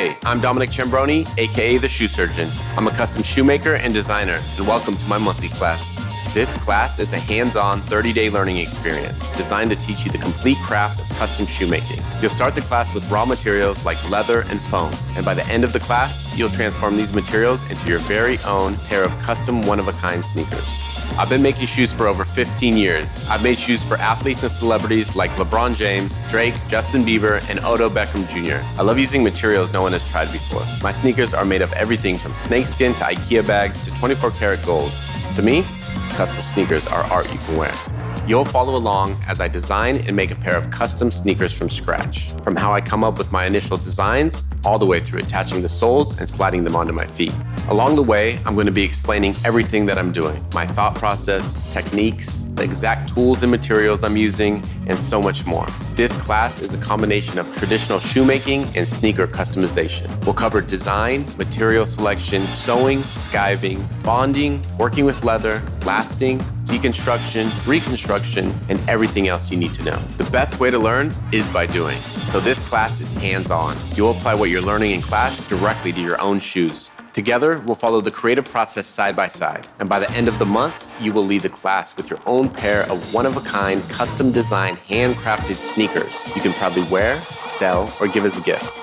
Hey, I'm Dominic Ciambroni, aka The Shoe Surgeon. I'm a custom shoemaker and designer, and welcome to my monthly class. This class is a hands-on 30-day learning experience designed to teach you the complete craft of custom shoemaking. You'll start the class with raw materials like leather and foam, and by the end of the class, you'll transform these materials into your very own pair of custom one-of-a-kind sneakers. I've been making shoes for over 15 years. I've made shoes for athletes and celebrities like LeBron James, Drake, Justin Bieber, and Odell Beckham Jr. I love using materials no one has tried before. My sneakers are made of everything from snakeskin to IKEA bags to 24-karat gold. To me, custom sneakers are art you can wear. You'll follow along as I design and make a pair of custom sneakers from scratch, from how I come up with my initial designs, all the way through attaching the soles and sliding them onto my feet. Along the way, I'm going to be explaining everything that I'm doing, my thought process, techniques, the exact tools and materials I'm using, and so much more. This class is a combination of traditional shoemaking and sneaker customization. We'll cover design, material selection, sewing, skiving, bonding, working with leather, lasting, deconstruction, reconstruction, and everything else you need to know. The best way to learn is by doing. So this class is hands-on. You'll apply what you're learning in class directly to your own shoes. Together, we'll follow the creative process side by side. And by the end of the month, you will leave the class with your own pair of one-of-a-kind, custom-designed, handcrafted sneakers you can proudly wear, sell, or give as a gift.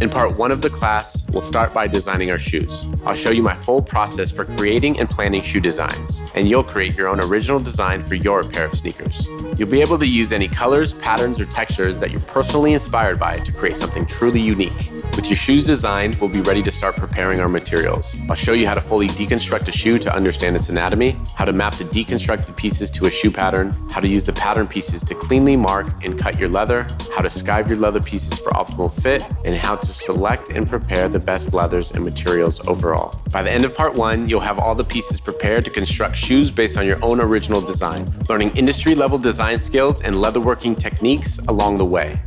In part 1 of the class, we'll start by designing our shoes. I'll show you my full process for creating and planning shoe designs, and you'll create your own original design for your pair of sneakers. You'll be able to use any colors, patterns, or textures that you're personally inspired by to create something truly unique. With your shoes designed, we'll be ready to start preparing our materials. I'll show you how to fully deconstruct a shoe to understand its anatomy, how to map the deconstructed pieces to a shoe pattern, how to use the pattern pieces to cleanly mark and cut your leather, how to skive your leather pieces for optimal fit, and how to select and prepare the best leathers and materials overall. By the end of part 1, you'll have all the pieces prepared to construct shoes based on your own original design, learning industry-level design skills and leatherworking techniques along the way.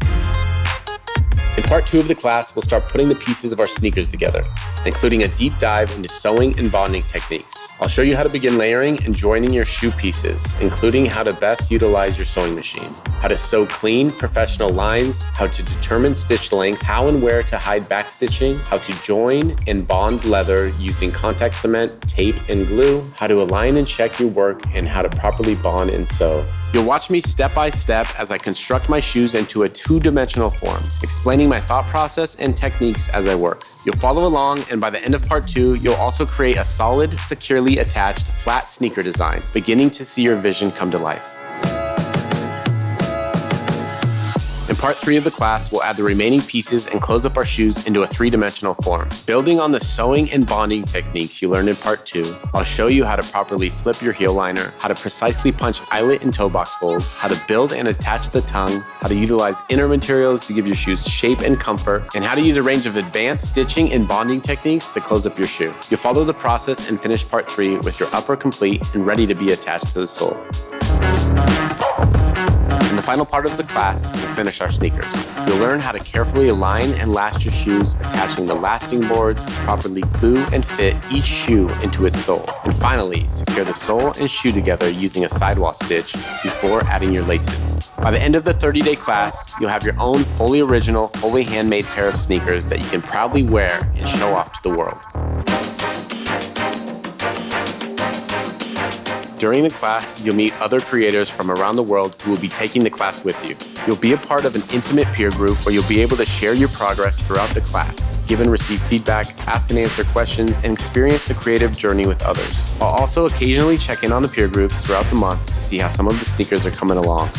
In part 2 of the class, we'll start putting the pieces of our sneakers together, including a deep dive into sewing and bonding techniques. I'll show you how to begin layering and joining your shoe pieces, including how to best utilize your sewing machine, how to sew clean, professional lines, how to determine stitch length, how and where to hide backstitching, how to join and bond leather using contact cement, tape, and glue, how to align and check your work, and how to properly bond and sew. You'll watch me step by step as I construct my shoes into a two-dimensional form, explaining my thought process and techniques as I work. You'll follow along, and by the end of part 2, you'll also create a solid, securely attached, flat sneaker design, beginning to see your vision come to life. In part 3 of the class, we'll add the remaining pieces and close up our shoes into a three-dimensional form. Building on the sewing and bonding techniques you learned in part 2, I'll show you how to properly flip your heel liner, how to precisely punch eyelet and toe box holes, how to build and attach the tongue, how to utilize inner materials to give your shoes shape and comfort, and how to use a range of advanced stitching and bonding techniques to close up your shoe. You'll follow the process and finish part 3 with your upper complete and ready to be attached to the sole. In the final part of the class, we'll finish our sneakers. You'll learn how to carefully align and last your shoes, attaching the lasting boards, properly glue and fit each shoe into its sole. And finally, secure the sole and shoe together using a sidewall stitch before adding your laces. By the end of the 30-day class, you'll have your own fully original, fully handmade pair of sneakers that you can proudly wear and show off to the world. During the class, you'll meet other creators from around the world who will be taking the class with you. You'll be a part of an intimate peer group where you'll be able to share your progress throughout the class, give and receive feedback, ask and answer questions, and experience the creative journey with others. I'll also occasionally check in on the peer groups throughout the month to see how some of the sneakers are coming along.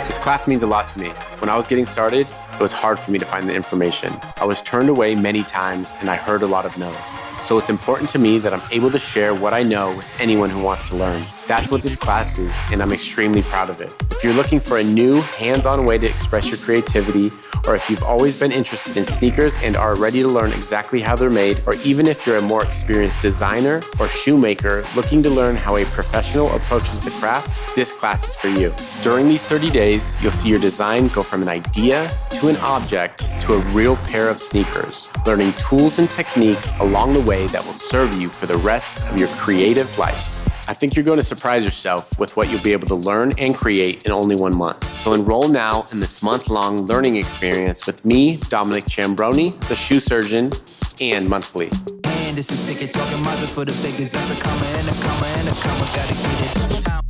This class means a lot to me. When I was getting started, it was hard for me to find the information. I was turned away many times, and I heard a lot of no's. So it's important to me that I'm able to share what I know with anyone who wants to learn. That's what this class is, and I'm extremely proud of it. If you're looking for a new, hands-on way to express your creativity, or if you've always been interested in sneakers and are ready to learn exactly how they're made, or even if you're a more experienced designer or shoemaker looking to learn how a professional approaches the craft, this class is for you. During these 30 days, you'll see your design go from an idea to an object to a real pair of sneakers, learning tools and techniques along the way that will serve you for the rest of your creative life. I think you're going to surprise yourself with what you'll be able to learn and create in only 1 month. So enroll now in this month-long learning experience with me, Dominic Chambroni, the shoe surgeon, and monthly. And it's a ticket talking miles for the biggest. That's a comma and a comma and a comma. Gotta get it.